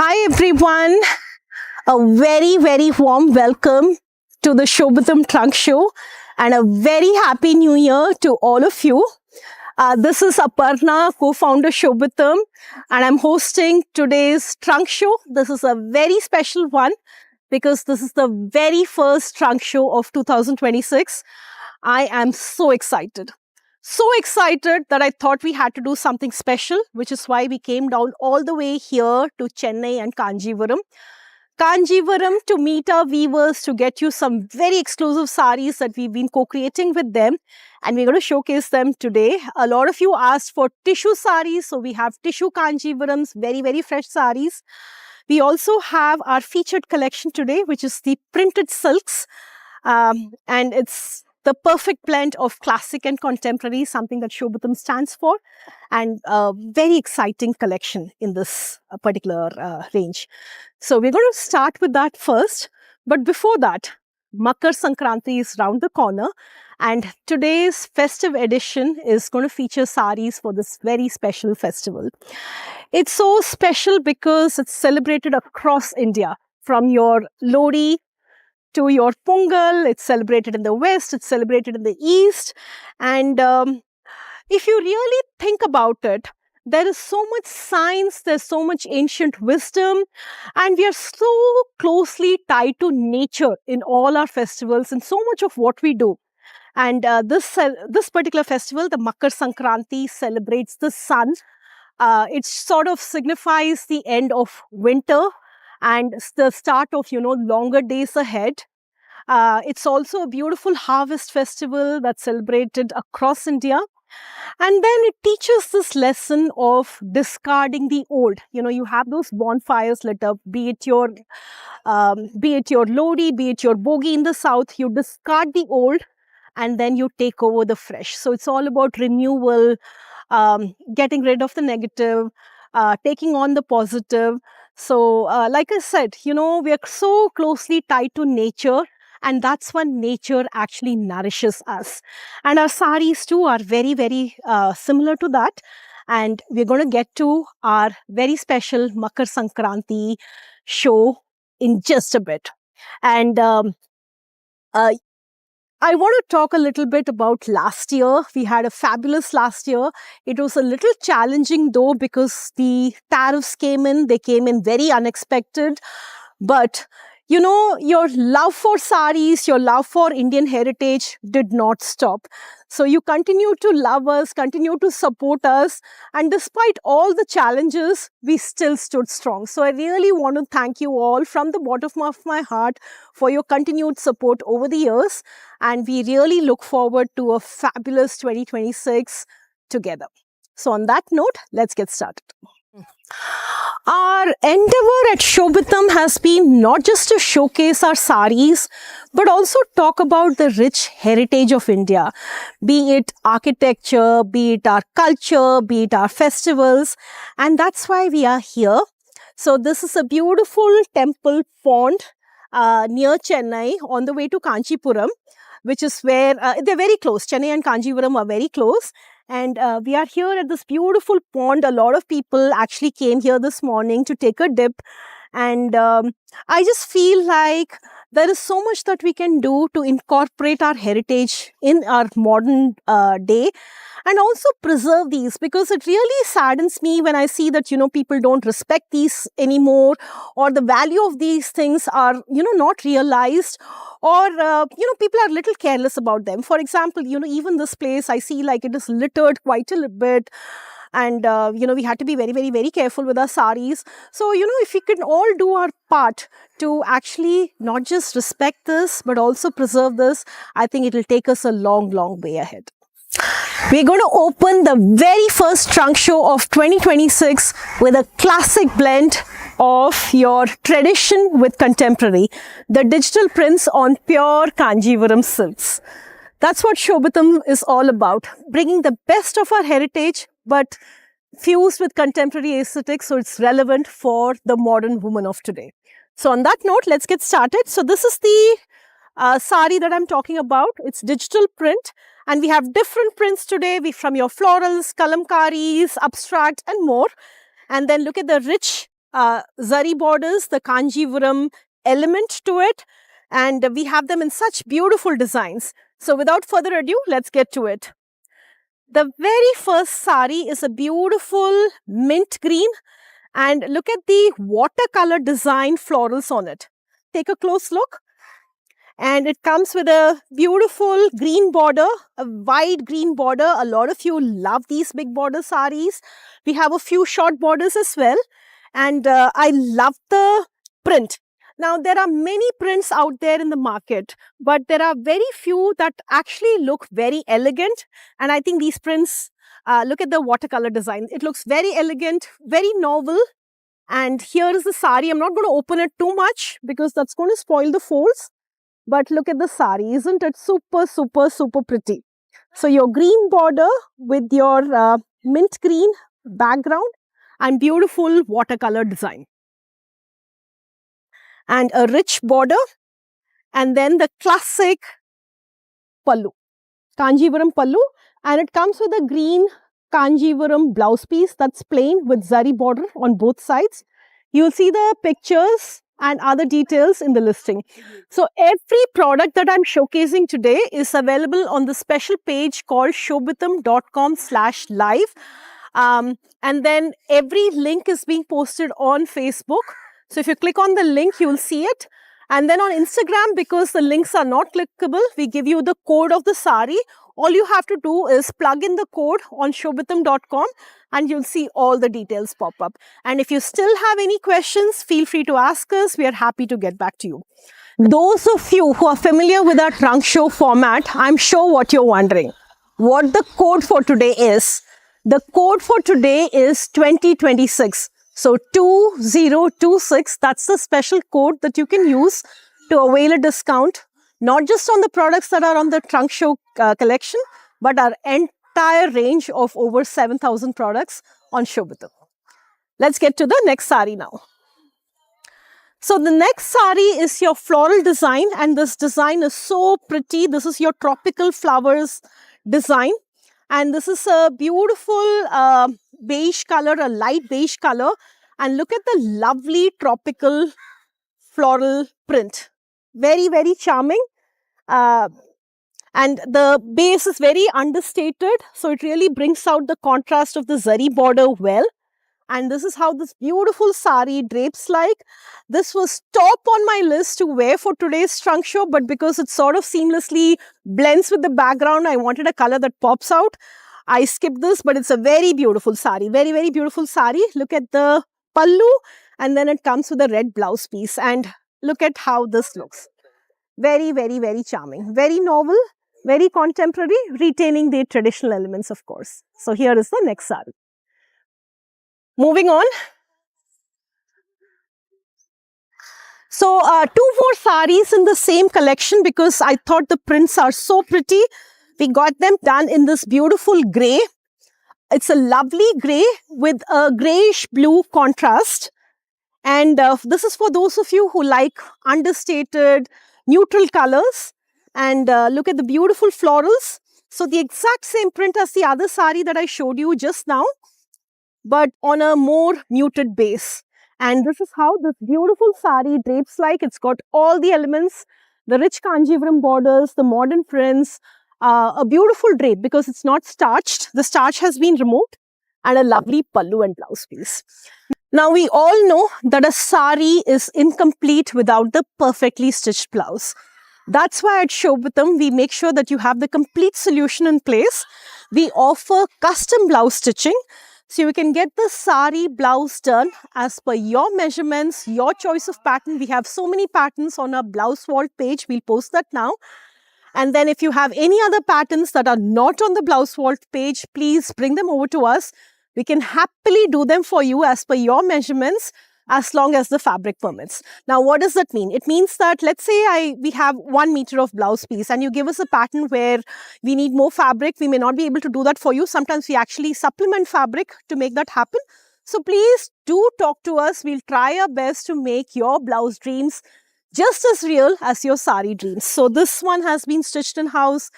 Hi everyone, a very warm welcome to the Shobitam Trunkshow and a very happy new year to all of you. This is Aparna, co-founder Shobitam, and I'm hosting today's Trunkshow. This is a very special one because this is the very first Trunkshow of 2026. I am so excited. So excited that I thought we had to do something special, which is why we came down all the way here to Chennai and Kanjivaram. Kanjivaram to meet our weavers, to get you some very exclusive saris that we've been co-creating with them. And we're going to showcase them today. A lot of you asked for tissue saris. So we have tissue Kanjivarams, very fresh saris. We also have our featured collection today, which is the printed silks. And it's the perfect blend of classic and contemporary, something that Shobitam stands for, and a very exciting collection in this particular range. So we're going to start with that first. But before that, Makar Sankranti is round the corner, and today's festive edition is going to feature saris for this very special festival. It's so special because it's celebrated across India, from your Lodi to your Pongal. It's celebrated in the West, it's celebrated in the East. And if you really think about it, there is so much science, there's so much ancient wisdom, and we are so closely tied to nature in all our festivals and so much of what we do. And this particular festival, the Makar Sankranti, celebrates the sun. It sort of signifies the end of winter and the start of, longer days ahead. It's also a beautiful harvest festival that's celebrated across India. And then it teaches this lesson of discarding the old. You have those bonfires lit up, be it your Lodi, be it your bogi in the south. You discard the old and then you take over the fresh. So it's all about renewal, getting rid of the negative, taking on the positive. So like I said, we are so closely tied to nature, and that's when nature actually nourishes us. And our saris too are very similar to that. And we're going to get to our very special Makar Sankranti show in just a bit. And I want to talk a little bit about last year. We had a fabulous last year. It was a little challenging though, because the tariffs came in. They came in very unexpected. But your love for saris, your love for Indian heritage did not stop. So you continue to love us, continue to support us. And despite all the challenges, we still stood strong. So I really want to thank you all from the bottom of my heart for your continued support over the years. And we really look forward to a fabulous 2026 together. So on that note, let's get started. Our endeavor at Shobitam has been not just to showcase our saris, but also talk about the rich heritage of India, be it architecture, be it our culture, be it our festivals, and that's why we are here. So this is a beautiful temple pond near Chennai on the way to Kanchipuram, which is where they're very close. Chennai and Kanjivaram are very close. And we are here at this beautiful pond. A lot of people actually came here this morning to take a dip. And I just feel like there is so much that we can do to incorporate our heritage in our modern day and also preserve these, because it really saddens me when I see that, people don't respect these anymore, or the value of these things are, not realized, or, people are a little careless about them. For example, even this place, I see like it is littered quite a little bit. And, we had to be very careful with our saris. So, if we can all do our part to actually not just respect this, but also preserve this, I think it will take us a long way ahead. We're going to open the very first trunk show of 2026 with a classic blend of your tradition with contemporary, the digital prints on pure Kanjivaram silks. That's what Shobitam is all about, bringing the best of our heritage, but fused with contemporary aesthetics, so it's relevant for the modern woman of today. So on that note, let's get started. So this is the sari that I'm talking about. It's digital print, and we have different prints today, from your florals, kalamkaris, abstract and more. And then look at the rich zari borders, the Kanjivaram element to it. And we have them in such beautiful designs. So without further ado, let's get to it. The very first sari is a beautiful mint green. And look at the watercolor design florals on it. Take a close look. And it comes with a beautiful green border, a wide green border. A lot of you love these big border saris. We have a few short borders as well. And I love the print. Now, there are many prints out there in the market, but there are very few that actually look very elegant. And I think these prints, look at the watercolor design. It looks very elegant, very novel. And here is the sari. I'm not going to open it too much because that's going to spoil the folds. But look at the sari. Isn't it super, super, super pretty? So your green border with your mint green background and beautiful watercolor design. And a rich border. And then the classic pallu, Kanjivaram pallu. And it comes with a green Kanjivaram blouse piece that's plain with zari border on both sides. You'll see the pictures and other details in the listing. So every product that I'm showcasing today is available on the special page called shobitam.com/live. And then every link is being posted on Facebook. So if you click on the link, you'll see it. And then on Instagram, because the links are not clickable, we give you the code of the sari. All you have to do is plug in the code on shobitam.com and you'll see all the details pop up. And if you still have any questions, feel free to ask us. We are happy to get back to you. Those of you who are familiar with our Trunkshow format, I'm sure what you're wondering. What the code for today is. The code for today is 2026. So 2026, that's the special code that you can use to avail a discount, not just on the products that are on the Trunkshow collection, but our entire range of over 7,000 products on Shobitam. Let's get to the next sari now. So the next sari is your floral design, and this design is so pretty. This is your tropical flowers design. And this is a beautiful beige color, a light beige color. And look at the lovely tropical floral print. Very, very charming. And the base is very understated. So it really brings out the contrast of the zari border well. And this is how this beautiful sari drapes like. This was top on my list to wear for today's trunk show, but because it sort of seamlessly blends with the background, I wanted a color that pops out. I skipped this, but it's a very beautiful sari. Very, very beautiful sari. Look at the pallu, and then it comes with a red blouse piece. And look at how this looks. Very, very, very charming. Very novel, very contemporary, retaining the traditional elements, of course. So here is the next sari. Moving on. So, two more saris in the same collection because I thought the prints are so pretty. We got them done in this beautiful grey. It's a lovely grey with a greyish blue contrast. And this is for those of you who like understated, neutral colors. And look at the beautiful florals. So, the exact same print as the other sari that I showed you just now, but on a more muted base. And this is how this beautiful sari drapes like. It's got all the elements, the rich Kanjivaram borders, the modern prints, a beautiful drape because it's not starched. The starch has been removed, and a lovely pallu and blouse piece. Now, we all know that a sari is incomplete without the perfectly stitched blouse. That's why at Shobitam, we make sure that you have the complete solution in place. We offer custom blouse stitching. So you can get the sari blouse done as per your measurements, your choice of pattern. We have so many patterns on our blouse vault page. We'll post that now. And then if you have any other patterns that are not on the blouse vault page, please bring them over to us. We can happily do them for you as per your measurements, as long as the fabric permits. Now, what does that mean? It means that, let's say we have 1 meter of blouse piece and you give us a pattern where we need more fabric. We may not be able to do that for you. Sometimes we actually supplement fabric to make that happen. So please do talk to us. We'll try our best to make your blouse dreams just as real as your sari dreams. So this one has been stitched in house.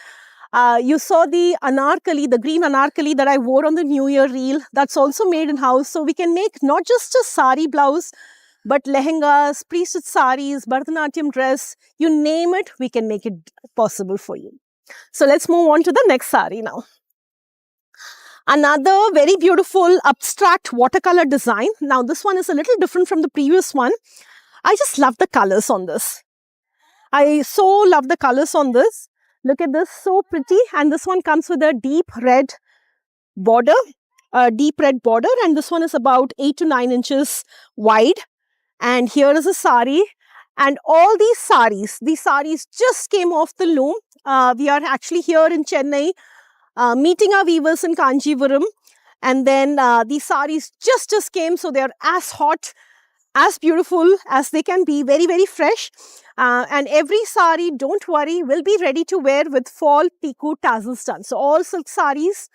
You saw the anarkali, the green anarkali that I wore on the New Year reel. That's also made in house. So we can make not just a sari blouse, but lehengas, priesthood saris, Bharatanatyam dress, you name it, we can make it possible for you. So let's move on to the next sari now. Another very beautiful abstract watercolor design. Now this one is a little different from the previous one. I just love the colors on this. I so love the colors on this. Look at this, so pretty. And this one comes with a deep red border, and this one is about 8 to 9 inches wide. And here is a sari. And all these saris just came off the loom. We are actually here in Chennai, meeting our weavers in Kanjivaram. And then these saris just came, so they are as hot, as beautiful as they can be, very, very fresh. And every sari, don't worry, will be ready to wear with fall piku tassels done. So all silk saris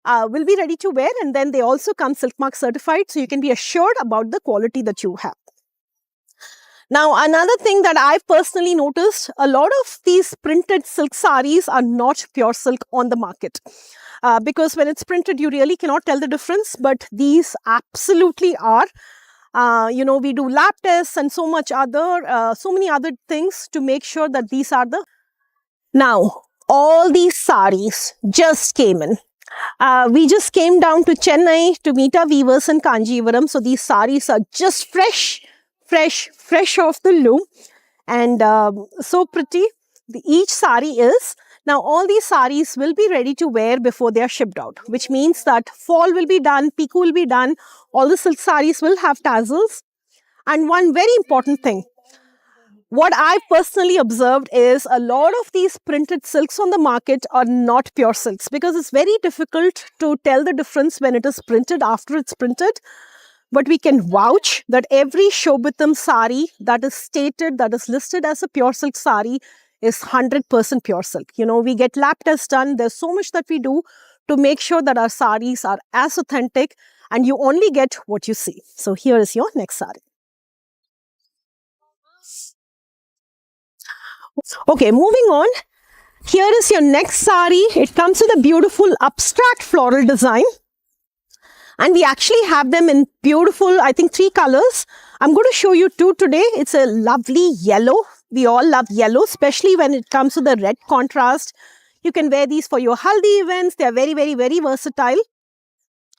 will be ready to wear, and then they also come silk mark certified, so you can be assured about the quality that you have. Now, another thing that I've personally noticed, a lot of these printed silk saris are not pure silk on the market. Because when it's printed, you really cannot tell the difference, but these absolutely are. You know, we do lab tests and so many other things to make sure that these are the... Now, all these saris just came in. We just came down to Chennai to meet our weavers in Kanjivaram. So these saris are just fresh off the loom, and so pretty. Each sari is. Now all these saris will be ready to wear before they are shipped out, which means that fall will be done, piku will be done, all the silk saris will have tassels. And one very important thing, what I've personally observed is a lot of these printed silks on the market are not pure silks, because it's very difficult to tell the difference when it is printed after it's printed. But we can vouch that every Shobitam sari that is stated, that is listed as a pure silk sari, is 100% pure silk. You know, we get lab tests done. There's so much that we do to make sure that our saris are as authentic, and you only get what you see. So here is your next sari. Okay, moving on. Here is your next sari. It comes with a beautiful abstract floral design. And we actually have them in beautiful, I think, 3 colors. I'm going to show you 2 today. It's a lovely yellow. We all love yellow, especially when it comes to the red contrast. You can wear these for your haldi events. They are very, very, very versatile.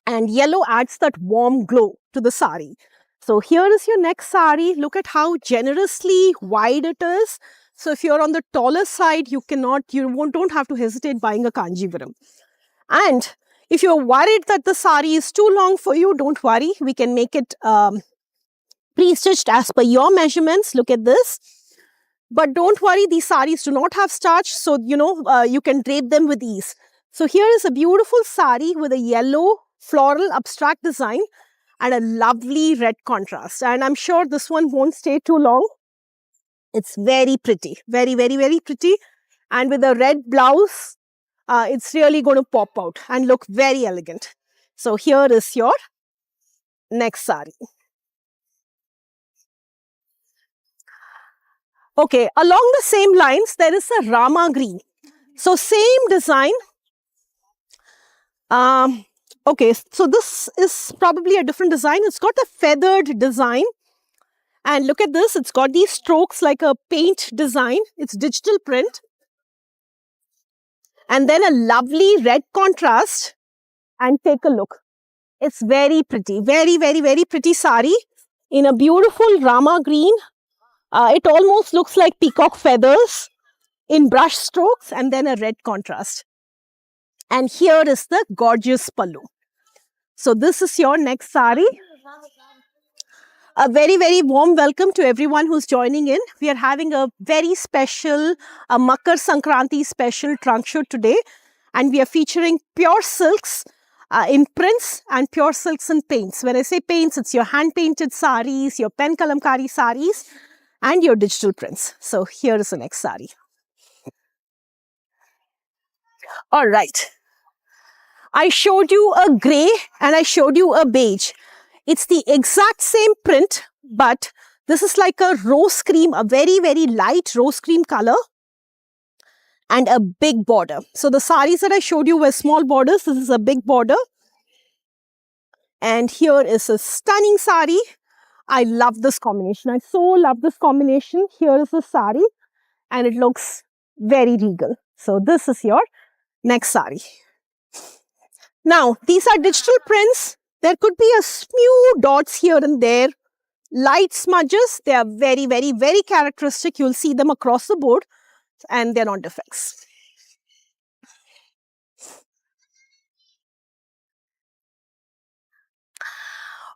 And yellow adds that warm glow to the sari. So here is your next sari. Look at how generously wide it is. So if you're on the taller side, you don't have to hesitate buying a Kanjivaram. And if you're worried that the sari is too long for you, don't worry. We can make it pre-stitched as per your measurements. Look at this. But don't worry, these saris do not have starch, so you can drape them with ease. So here is a beautiful sari with a yellow floral abstract design and a lovely red contrast. And I'm sure this one won't stay too long. It's very pretty, very, very, very pretty. And with a red blouse, it's really going to pop out and look very elegant. So here is your next sari. Okay, along the same lines, there is a Rama green. So same design. Okay, so this is probably a different design. It's got a feathered design. And look at this, it's got these strokes like a paint design. It's digital print. And then a lovely red contrast. And take a look. It's very pretty, very, very, very pretty sari in a beautiful Rama green. It almost looks like peacock feathers in brush strokes, and then a red contrast. And here is the gorgeous pallu. So this is your next sari. A very, very warm welcome to everyone who's joining in. We are having a very special, a Makar Sankranti special trunk show today. And we are featuring pure silks in prints and pure silks in paints. When I say paints, it's your hand-painted saris, your pen kalamkari saris, and your digital prints. So here is the next sari. All right. I showed you a grey and I showed you a beige. It's the exact same print, but this is like a rose cream, a very, very light rose cream color. and a big border. So the saris that I showed you were small borders. This is a big border. And here is a stunning sari. I love this combination. I so love this combination. Here is a sari and it looks very regal. So this is your next sari. Now, these are digital prints. There could be a few dots here and there. Light smudges. They are very, very, very characteristic. You'll see them across the board and they're not defects.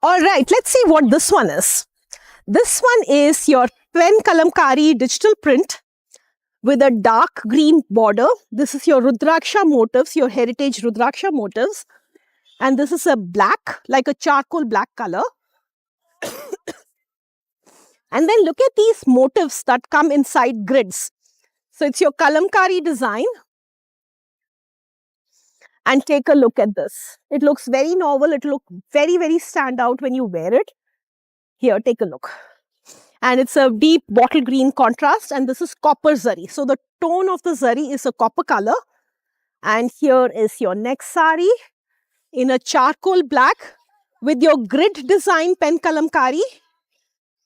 All right, let's see what this one is. This one is your pen kalamkari digital print with a dark green border. This is your Rudraksha motifs, your heritage Rudraksha motifs. And this is a black, like a charcoal black color. And then look at these motifs that come inside grids. So it's your kalamkari design. And take a look at this. It looks very novel. It looks very, very stand out when you wear it. Here, take a look. And it's a deep bottle green contrast. And this is copper zari. So the tone of the zari is a copper color. And here is your next sari in a charcoal black with your grid design pen kalamkari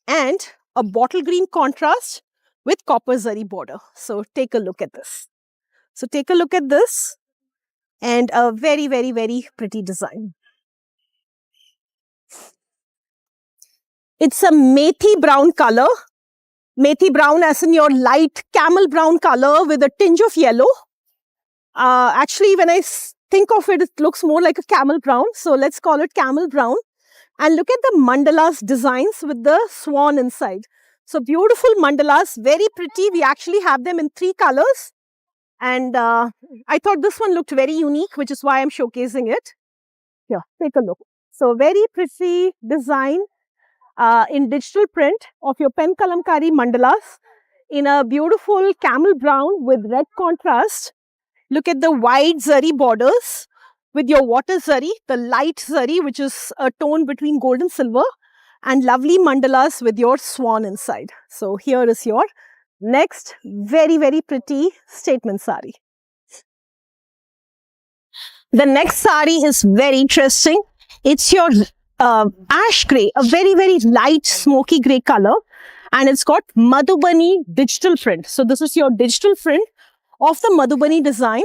and a bottle green contrast with copper zari border. So take a look at this. So take a look at this. And a very, very, very pretty design. It's a methi brown color. Methi brown as in your light camel brown color with a tinge of yellow. Actually, when I think of it, it looks more like a camel brown. So let's call it camel brown. And look at the mandalas designs with the swan inside. So beautiful mandalas, very pretty. We actually have them in 3 colors. And I thought this one looked very unique, which is why I'm showcasing it. Here, take a look. So very pretty design in digital print of your pen kalamkari mandalas in a beautiful camel brown with red contrast. Look at the wide zari borders with your water zari, the light zari, which is a tone between gold and silver, and lovely mandalas with your swan inside. So here is your next very, very pretty statement sari. The next sari is very interesting. It's your ash grey, a very, very light smoky grey color. And it's got Madhubani digital print. So this is your digital print of the Madhubani design.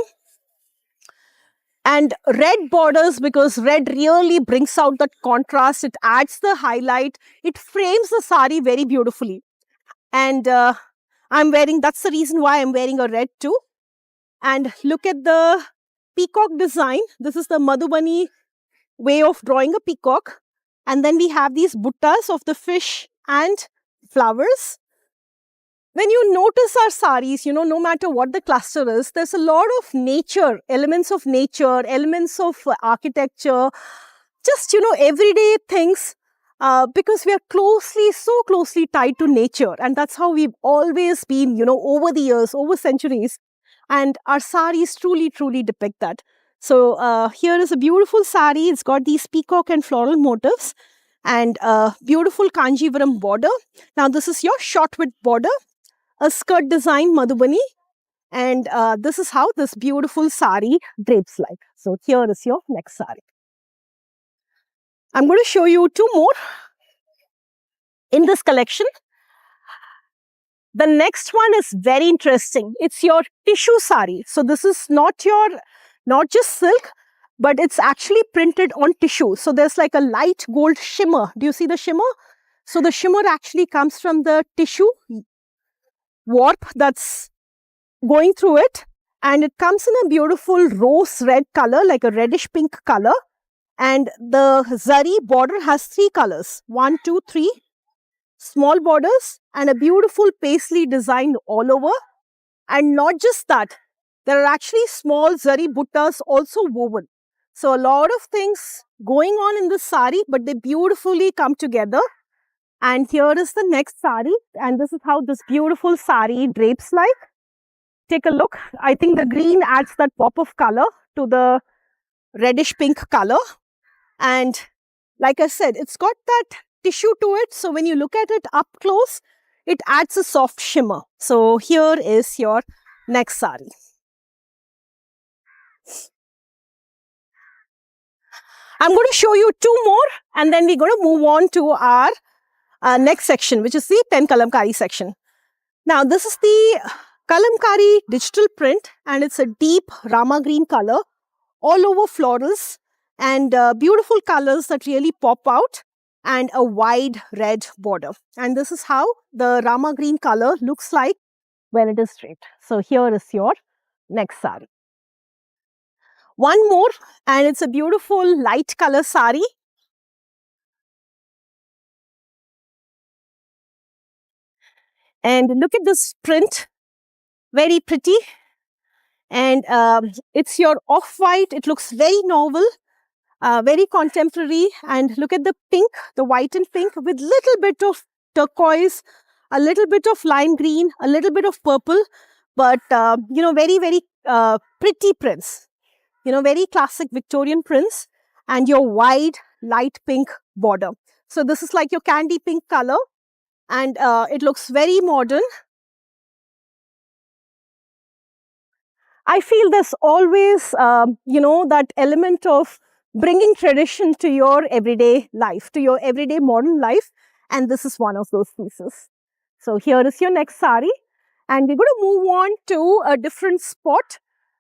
And red borders, because red really brings out that contrast. It adds the highlight. It frames the sari very beautifully. And that's the reason why I'm wearing a red too. And look at the peacock design. This is the Madhubani way of drawing a peacock. And then we have these buttas of the fish and flowers. When you notice our saris, no matter what the cluster is, there's a lot of nature, elements of architecture, just, everyday things. Because we are so closely tied to nature. And that's how we've always been, over the years, over centuries. And our saris truly, truly depict that. So here is a beautiful sari. It's got these peacock and floral motifs and a beautiful Kanjivaram border. Now this is your short width border, a skirt design Madhubani. And this is how this beautiful sari drapes like. So here is your next sari. I'm going to show you 2 more in this collection. The next one is very interesting. It's your tissue sari. So this is not just silk, but it's actually printed on tissue. So there's like a light gold shimmer. Do you see the shimmer? So the shimmer actually comes from the tissue warp that's going through it. And it comes in a beautiful rose red color, like a reddish pink color. And the zari border has 3 colors, 1, 2, 3 small borders and a beautiful paisley design all over. And not just that, there are actually small zari buttas also woven. So a lot of things going on in this sari, but they beautifully come together. And here is the next sari. And this is how this beautiful sari drapes like. Take a look. I think the green adds that pop of color to the reddish pink color. And like I said, it's got that tissue to it. So when you look at it up close, it adds a soft shimmer. So here is your next sari. I'm going to show you two more, and then we're going to move on to our next section, which is the pen kalamkari section. Now, this is the kalamkari digital print, and it's a deep rama green color, all over florals, and beautiful colors that really pop out, and a wide red border. And this is how the rama green color looks like when it is straight. So here is your next sari. One more, and it's a beautiful light color sari. And look at this print, very pretty. And it's your off-white. It looks very novel, very contemporary. And look at the pink, the white and pink with little bit of turquoise, a little bit of lime green, a little bit of purple. But, very, very pretty prints. Very classic Victorian prints. And your wide light pink border. So this is like your candy pink color. And it looks very modern. I feel there's always, that element of bringing tradition to your everyday life, to your everyday modern life. And this is one of those pieces. So here is your next sari. And we're going to move on to a different spot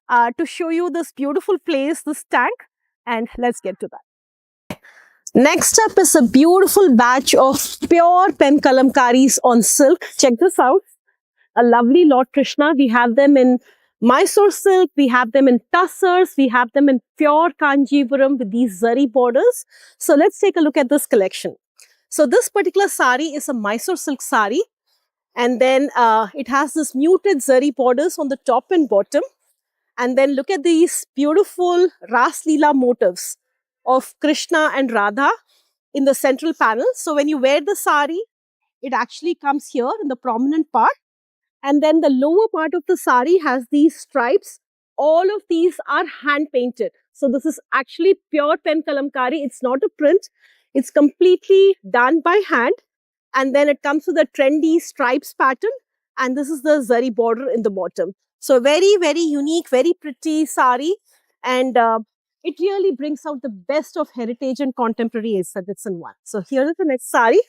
to show you this beautiful place, this tank. And let's get to that. Next up is a beautiful batch of pure pen kalamkaris on silk. Check this out. A lovely Lord Krishna. We have them in Mysore silk, we have them in tussars, we have them in pure Kanjivaram with these zari borders. So let's take a look at this collection. So this particular sari is a Mysore silk sari, and then it has this muted zari borders on the top and bottom. And then look at these beautiful Ras Leela motifs of Krishna and Radha in the central panel. So when you wear the sari, it actually comes here in the prominent part. And then the lower part of the sari has these stripes. All of these are hand painted. So this is actually pure pen kalamkari. It's not a print. It's completely done by hand. And then it comes with a trendy stripes pattern. And this is the zari border in the bottom. So very, very unique, very pretty sari. And it really brings out the best of heritage and contemporary aesthetics in one. So here is the next sari.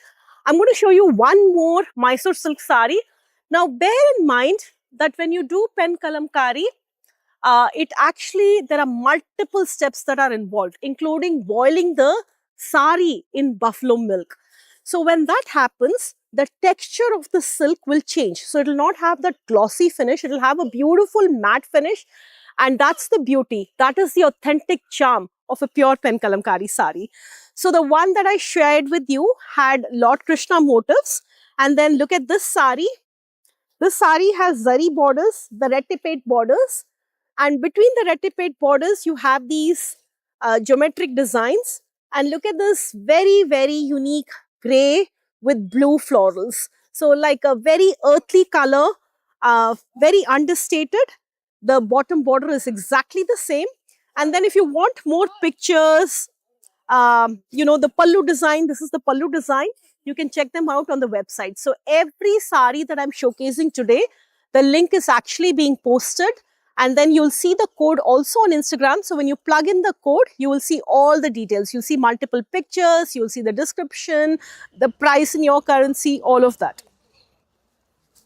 I'm going to show you one more Mysore silk sari. Now, bear in mind that when you do pen kalamkari, there are multiple steps that are involved, including boiling the sari in buffalo milk. So when that happens, the texture of the silk will change. So it will not have that glossy finish. It will have a beautiful matte finish. And that's the beauty. That is the authentic charm of a pure pen kalamkari sari. So the one that I shared with you had Lord Krishna motifs. And then look at this sari. This sari has zari borders, the reticate borders, and between the reticate borders, you have these geometric designs. And look at this very, very unique grey with blue florals. So like a very earthly color, very understated. The bottom border is exactly the same. And then if you want more pictures, the pallu design, this is the pallu design. You can check them out on the website. So every sari that I'm showcasing today, the link is actually being posted, and then you'll see the code also on Instagram. So when you plug in the code, you will see all the details. You'll see multiple pictures, you'll see the description, the price in your currency, all of that.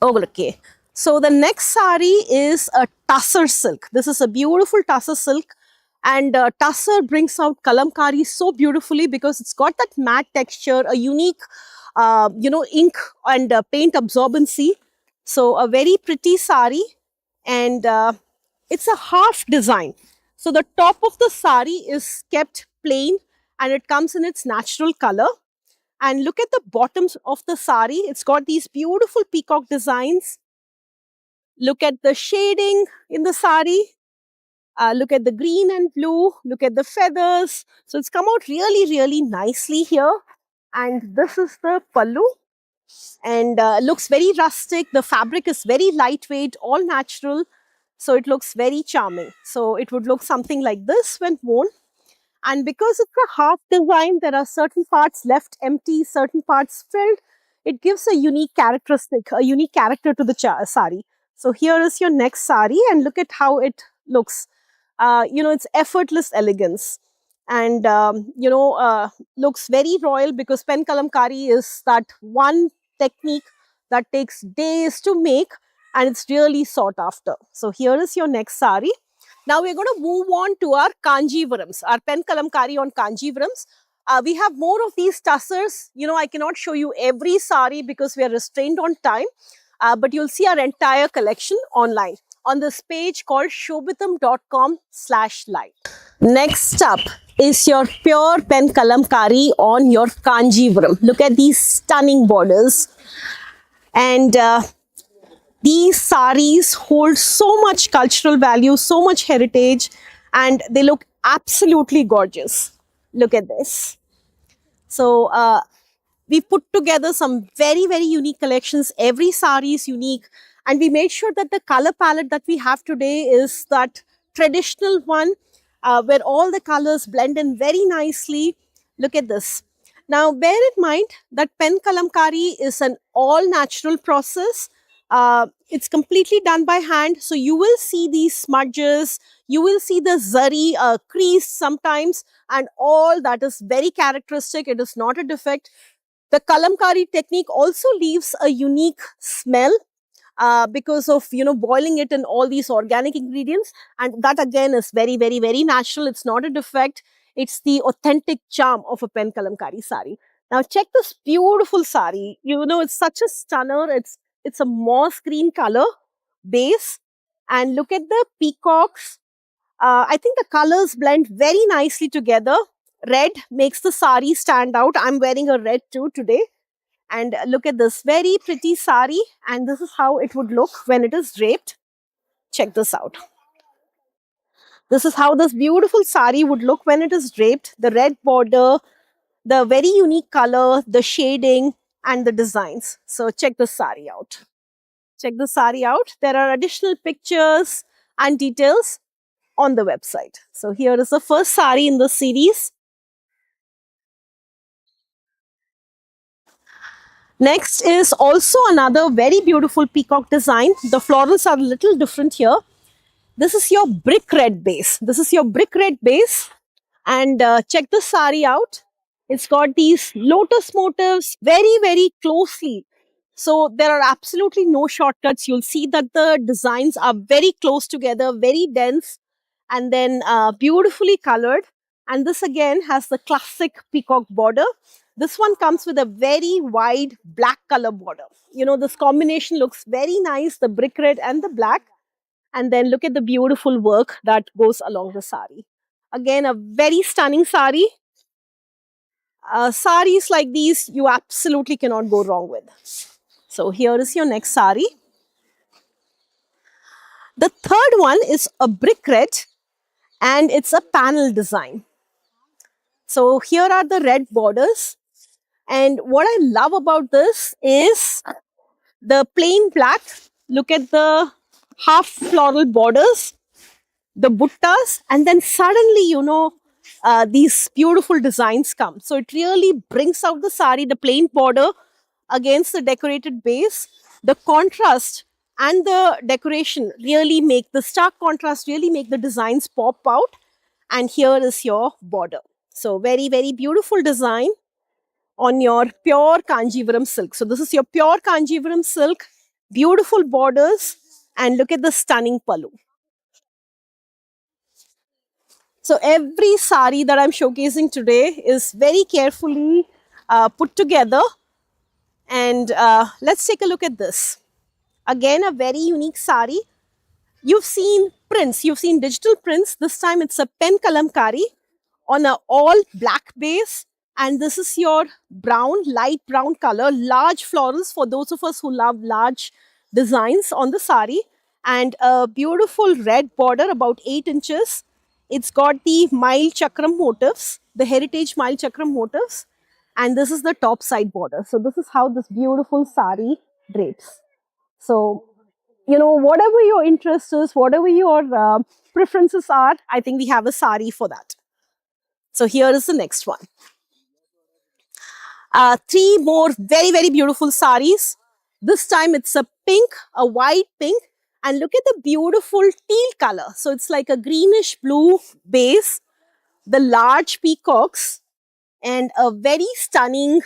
Okay. So the next sari is a tussar silk. This is a beautiful tussar silk. And tussar brings out kalamkari so beautifully because it's got that matte texture, a unique, ink and paint absorbency. So a very pretty sari, and it's a half design. So the top of the sari is kept plain and it comes in its natural color. And look at the bottoms of the sari. It's got these beautiful peacock designs. Look at the shading in the sari. Look at the green and blue, look at the feathers. So it's come out really, really nicely here. And this is the pallu. And looks very rustic. The fabric is very lightweight, all natural. So it looks very charming. So it would look something like this when worn. And because it's a half design, there are certain parts left empty, certain parts filled. It gives a unique characteristic, a unique character to the sari. So here is your next sari, and look at how it looks. It's effortless elegance. and looks very royal because pen kalamkari is that one technique that takes days to make, and it's really sought after. So here is your next sari. Now we're going to move on to our kanjivarams, our pen kalamkari on kanjivarams. We have more of these tussars. I cannot show you every sari because we are restrained on time, but you'll see our entire collection online on this page called shobitam.com/live. Next up is your pure pen kalamkari on your kanjivaram. Look at these stunning borders. And these saris hold so much cultural value, so much heritage, and they look absolutely gorgeous. Look at this. So we put together some very, very unique collections. Every sari is unique. And we made sure that the color palette that we have today is that traditional one where all the colors blend in very nicely. Look at this. Now, bear in mind that pen kalamkari is an all natural process. It's completely done by hand. So you will see these smudges, you will see the zari crease sometimes, and all that is very characteristic. It is not a defect. The kalamkari technique also leaves a unique smell because of boiling it in all these organic ingredients, and that again is very, very, very natural. It's not a defect. It's the authentic charm of a pen kalamkari sari. Now check this beautiful sari. It's such a stunner. It's a moss green color base, and look at the peacocks. I think the colors blend very nicely together. Red makes the sari stand out. I'm wearing a red too today. And look at this very pretty sari. And this is how it would look when it is draped. Check this out. This is how this beautiful sari would look when it is draped. The red border, the very unique color, the shading, and the designs. So check the sari out. Check the sari out. There are additional pictures and details on the website. So here is the first sari in the series. Next is also another very beautiful peacock design. The florals are a little different here. This is your brick red base. This is your brick red base. And check the sari out. It's got these lotus motifs very, very closely. So there are absolutely no shortcuts. You'll see that the designs are very close together, very dense, and then beautifully colored. And this again has the classic peacock border. This one comes with a very wide black color border. This combination looks very nice, the brick red and the black. And then look at the beautiful work that goes along the sari. Again, a very stunning sari. Saris like these, you absolutely cannot go wrong with. So here is your next sari. The third one is a brick red, and it's a panel design. So here are the red borders. And what I love about this is the plain black. Look at the half floral borders, the buttas, and then suddenly, these beautiful designs come. So it really brings out the sari, the plain border against the decorated base. The contrast and the decoration really make the stark contrast, really make the designs pop out. And here is your border. So very, very beautiful design on your pure Kanjivaram silk. So this is your pure Kanjivaram silk, beautiful borders, and look at the stunning pallu. So every sari that I'm showcasing today is very carefully put together. And let's take a look at this. Again, a very unique sari. You've seen prints, you've seen digital prints. This time it's a pen kalamkari on a all black base. And this is your brown, light brown color, large florals for those of us who love large designs on the sari. And a beautiful red border, about 8 inches. It's got the Mile Chakram motifs, the heritage Mile Chakram motifs. And this is the top side border. So this is how this beautiful sari drapes. So, whatever your interest is, whatever your preferences are, I think we have a sari for that. So here is the next one. 3 more very, very beautiful saris. This time it's a pink, a white pink, and look at the beautiful teal color. So it's like a greenish blue base the large peacocks, and a very stunning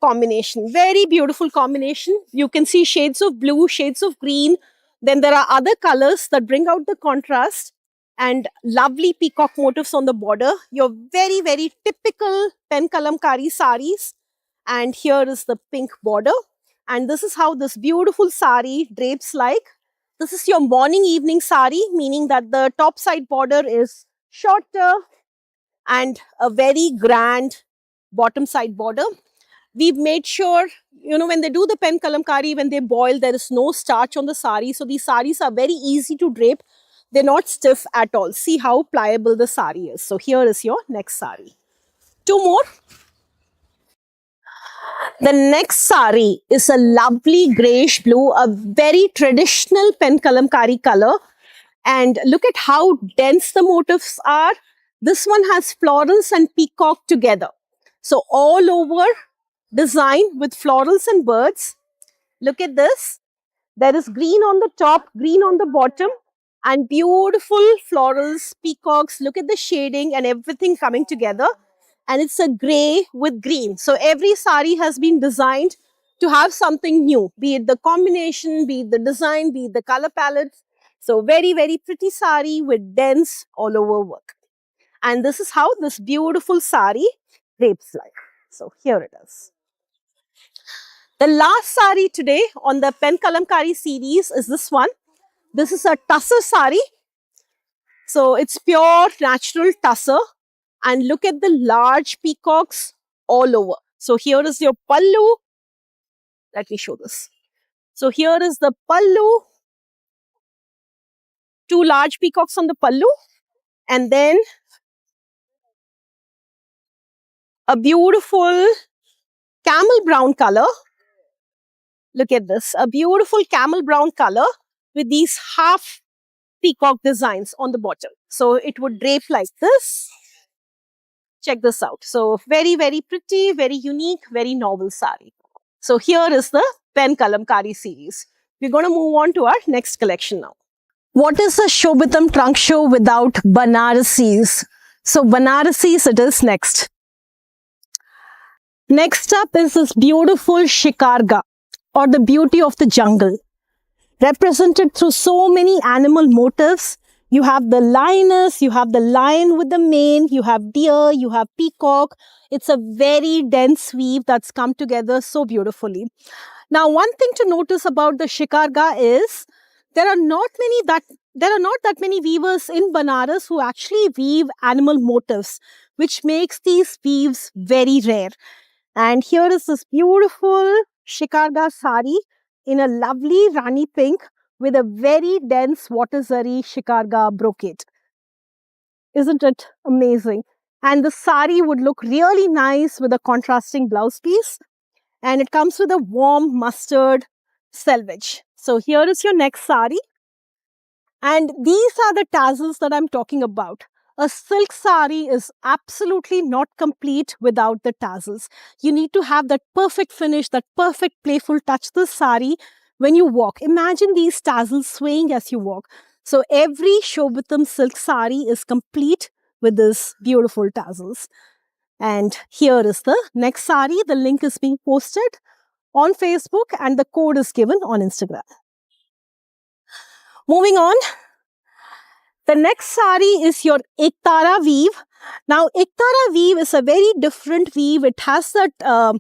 combination. Very beautiful combination. You can see shades of blue, shades of green. Then there are other colors that bring out the contrast and lovely peacock motifs on the border. Your very, very typical pen kalamkari saris. And here is the pink border. And this is how this beautiful sari drapes like. This is your morning evening sari, meaning that the top side border is shorter and a very grand bottom side border. We've made sure, when they do the pen kalamkari, when they boil, there is no starch on the sari. So these saris are very easy to drape. They're not stiff at all. See how pliable the sari is. So here is your next sari. Two more. The next sari is a lovely grayish blue, a very traditional pen kalamkari color. And look at how dense the motifs are. This one has florals and peacock together. So all over design with florals and birds. Look at this. There is green on the top, green on the bottom, and beautiful florals, peacocks. Look at the shading and everything coming together. And it's a gray with green. So every sari has been designed to have something new, be it the combination, be it the design, be it the color palette. So very, very pretty sari with dense all over work. And this is how this beautiful sari drapes like. So here it is. The last sari today on the Pen Kalamkari series is this one. This is a tussar sari. So it's pure natural tussar. And look at the large peacocks all over. So here is your pallu. Let me show this. So here is the pallu. Two large peacocks on the pallu. And then a beautiful camel brown color. Look at this. A beautiful camel brown color with these half peacock designs on the bottom. So it would drape like this. Check this out. So very, very pretty, very unique, very novel sari. So here is the Pen Kalamkari series. We're going to move on to our next collection now. What is the Shobitam Trunkshow without Banarasis? So Banarasis it is next. Next up is this beautiful Shikarga, or the beauty of the jungle, represented through so many animal motifs. You have the lioness, you have the lion with the mane, you have deer, you have peacock. It's a very dense weave that's come together so beautifully. Now, one thing to notice about the Shikarga is there are not that many weavers in Banaras who actually weave animal motifs, which makes these weaves very rare. And here is this beautiful Shikarga sari in a lovely Rani pink with a very dense water zari Shikarga brocade. Isn't it amazing? And the sari would look really nice with a contrasting blouse piece. And it comes with a warm mustard selvage. So here is your next sari. And these are the tassels that I'm talking about. A silk sari is absolutely not complete without the tassels. You need to have that perfect finish, that perfect playful touch to the sari when you walk. Imagine these tassels swaying as you walk. So every Shobitam silk sari is complete with this beautiful tassels. And here is the next sari. The link is being posted on Facebook and the code is given on Instagram. Moving on. The next sari is your Ektara weave. Now, Ektara weave is a very different weave. It has that, a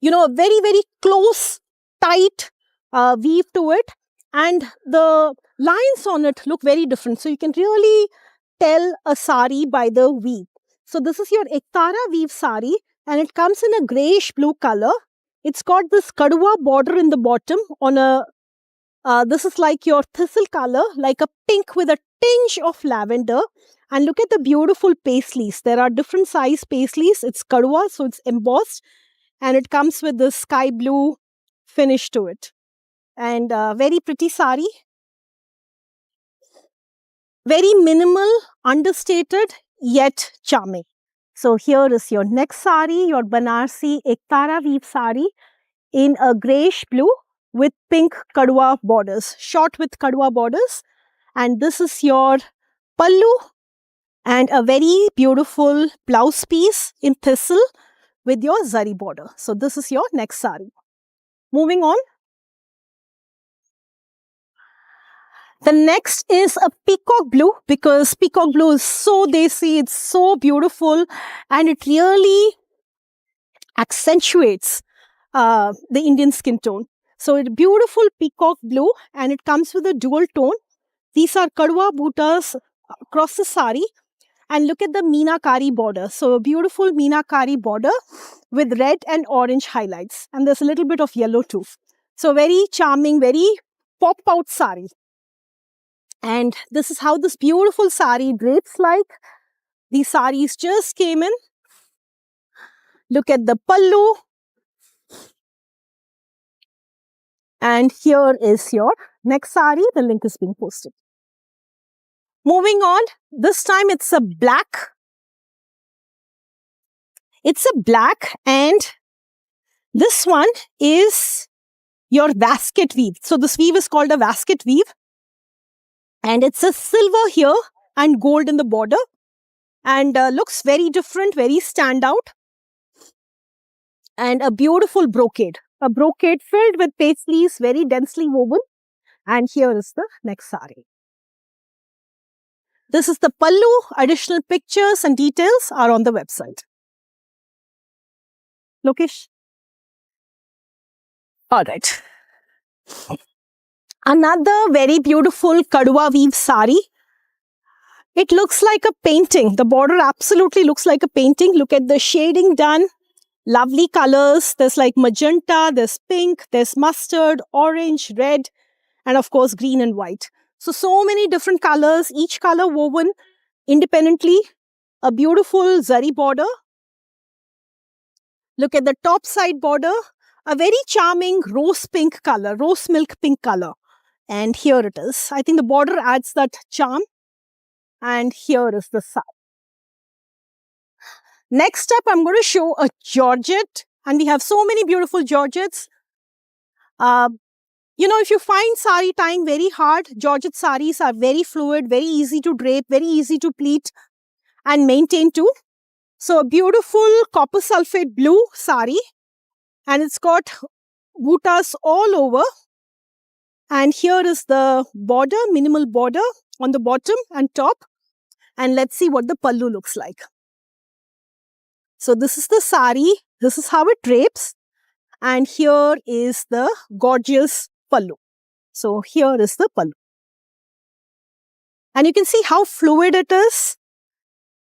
very, very close, tight weave to it. And the lines on it look very different. So, you can really tell a sari by the weave. So, this is your Ektara weave sari. And it comes in a grayish blue color. It's got this kadua border in the bottom on a this is like your thistle color, like a pink with a tinge of lavender. And look at the beautiful paisleys. There are different size paisleys. It's kadua, so it's embossed. And it comes with this sky blue finish to it. And very pretty sari. Very minimal, understated, yet charming. So here is your next sari, your Banarsi Ektara weave sari in a grayish blue with pink kadua borders, short with kadua borders. And this is your pallu And a very beautiful blouse piece in thistle with your zari border. So this is your next sari. Moving on. The next is a peacock blue, because peacock blue is so desi, it's so beautiful, and it really accentuates the Indian skin tone. So it's beautiful peacock blue, and it comes with a dual tone. These are kadwa bootas across the sari, and look at the meenakari border. So a beautiful meenakari border with red and orange highlights, and there's a little bit of yellow too. So very charming, very pop out sari. And this is how this beautiful sari drapes like. These saris just came in. Look at the pallu. And here is your next sari. The link is being posted. Moving on, this time it's a black. It's a black, and this one is your basket weave. So this weave is called a basket weave. And it's a silver here and gold in the border. And looks very different, very standout. And a beautiful brocade. A brocade filled with paisleys, very densely woven. And here is the next sari. This is the pallu. Additional pictures and details are on the website. Lokesh? Alright. Another very beautiful kadwa weave sari. It looks like a painting. The border absolutely looks like a painting. Look at the shading done. Lovely colors. There's like magenta, there's pink, there's mustard, orange, red, and of course green and white. So many different colors, each color woven independently. A beautiful zari border. Look at the top side border. A very charming rose pink color, rose milk pink color. And here it is. I think the border adds that charm. And here is the side. Next up, I'm going to show a georgette. And we have so many beautiful georgettes. If you find sari tying very hard, georgette saris are very fluid, very easy to drape, very easy to pleat and maintain too. So a beautiful copper sulfate blue sari. And it's got bootas all over. And here is the border, minimal border on the bottom and top. And let's see what the pallu looks like. So this is the sari. This is how it drapes. And here is the gorgeous pallu. So here is the pallu. And you can see how fluid it is.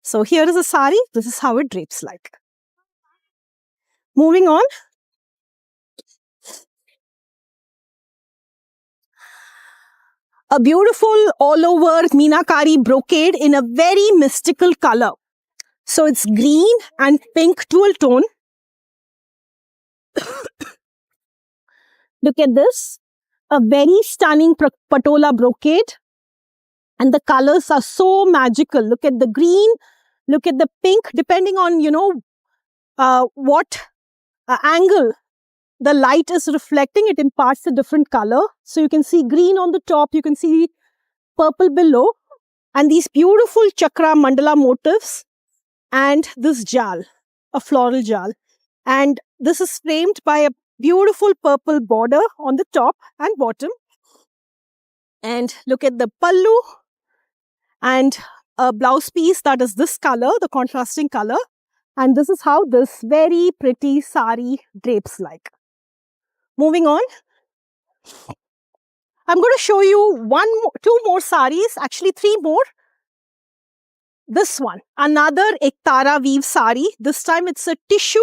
So here is the sari. This is how it drapes like. Moving on. A beautiful all-over meenakari brocade in a very mystical color. So it's green and pink dual tone. Look at this. A very stunning patola brocade. And the colors are so magical. Look at the green. Look at the pink. Depending on, what angle the light is reflecting, it imparts a different color. So you can see green on the top, you can see purple below, and these beautiful chakra mandala motifs, and this jal, a floral jal. And this is framed by a beautiful purple border on the top and bottom. And look at the pallu and a blouse piece that is this color, the contrasting color. And this is how this very pretty sari drapes like. Moving on, I'm going to show you two more saris, actually three more. This one, another Ektara weave sari. This time it's a tissue.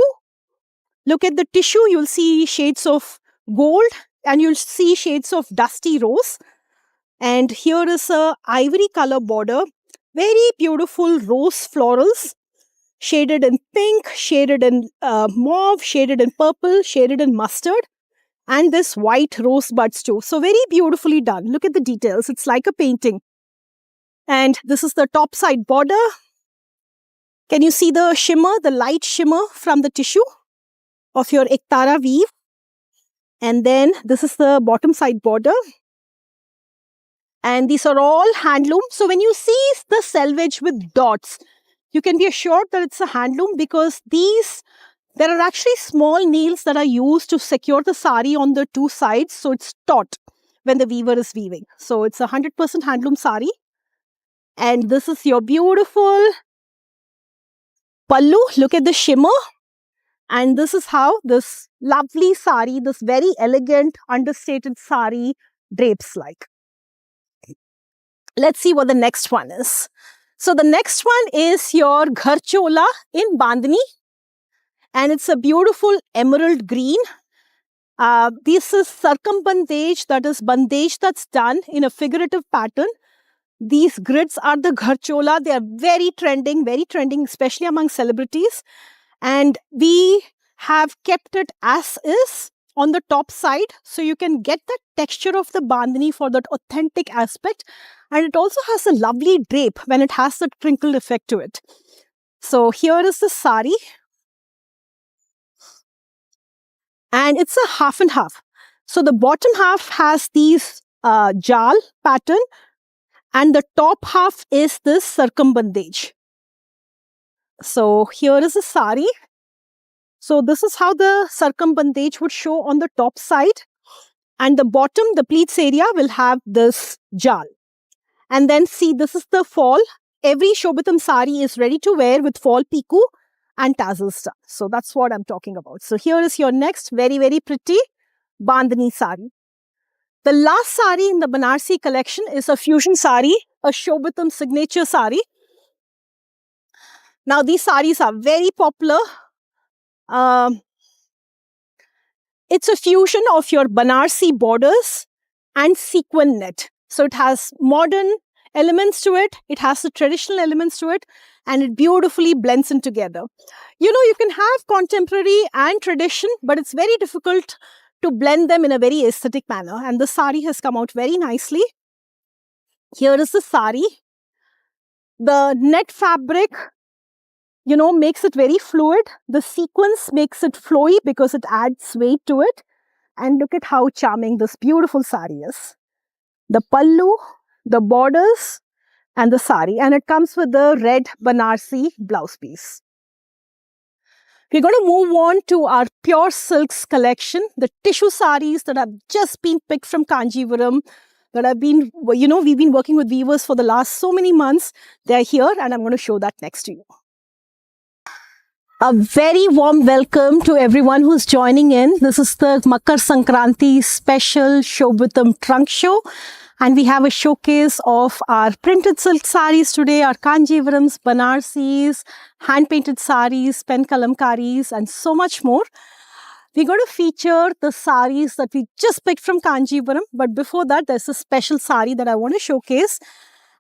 Look at the tissue, you'll see shades of gold and you'll see shades of dusty rose. And here is a ivory color border, very beautiful rose florals, shaded in pink, shaded in mauve, shaded in purple, shaded in mustard. And this white rose buds too. So very beautifully done. Look at the details. It's like a painting. And this is the top side border. Can you see the shimmer, the light shimmer from the tissue of your Ektara weave? And then this is the bottom side border. And these are all handloom. So when you see the selvage with dots, you can be assured that it's a handloom because there are actually small nails that are used to secure the sari on the two sides. So it's taut when the weaver is weaving. So it's 100% handloom sari. And this is your beautiful pallu. Look at the shimmer. And this is how this lovely sari, this very elegant, understated sari drapes like. Let's see what the next one is. So the next one is your gharchola in Bandhani. And it's a beautiful emerald green. This is circumbandage, that is bandage that's done in a figurative pattern. These grids are the gharchola. They are very trending, especially among celebrities. And we have kept it as is on the top side. So you can get the texture of the bandhani for that authentic aspect. And it also has a lovely drape when it has that crinkled effect to it. So here is the sari. And it's a half and half. So the bottom half has these jal pattern. And the top half is this circumbandage. So here is the sari. So this is how the circumbandage would show on the top side. And the bottom, the pleats area will have this jal. And then see, this is the fall. Every Shobitam sari is ready to wear with fall piku and tassels done. So that's what I'm talking about. So here is your next very, very pretty Bandhani sari. The last sari in the Banarsi collection is a fusion sari, a Shobitam signature sari. Now these saris are very popular. It's a fusion of your Banarsi borders and sequin net. So it has modern elements to it, it has the traditional elements to it, and it beautifully blends in together. You know, you can have contemporary and tradition, but it's very difficult to blend them in a very aesthetic manner. And the sari has come out very nicely. Here is the sari. The net fabric, you know, makes it very fluid. The sequence makes it flowy because it adds weight to it. And look at how charming this beautiful sari is. The pallu, the borders, and the sari. And it comes with the red Banarsi blouse piece. We're going to move on to our pure silks collection. The tissue saris that have just been picked from Kanjivaram, that have been, you know, we've been working with weavers for the last so many months. They're here and I'm going to show that next to you. A very warm welcome to everyone who's joining in. This is the Makar Sankranti special Shobitam Trunkshow. And we have a showcase of our printed silk saris today, our Kanjivarams, Banarsis, hand-painted saris, pen kalamkaris, and so much more. We're going to feature the saris that we just picked from Kanjivaram. But before that, there's a special sari that I want to showcase.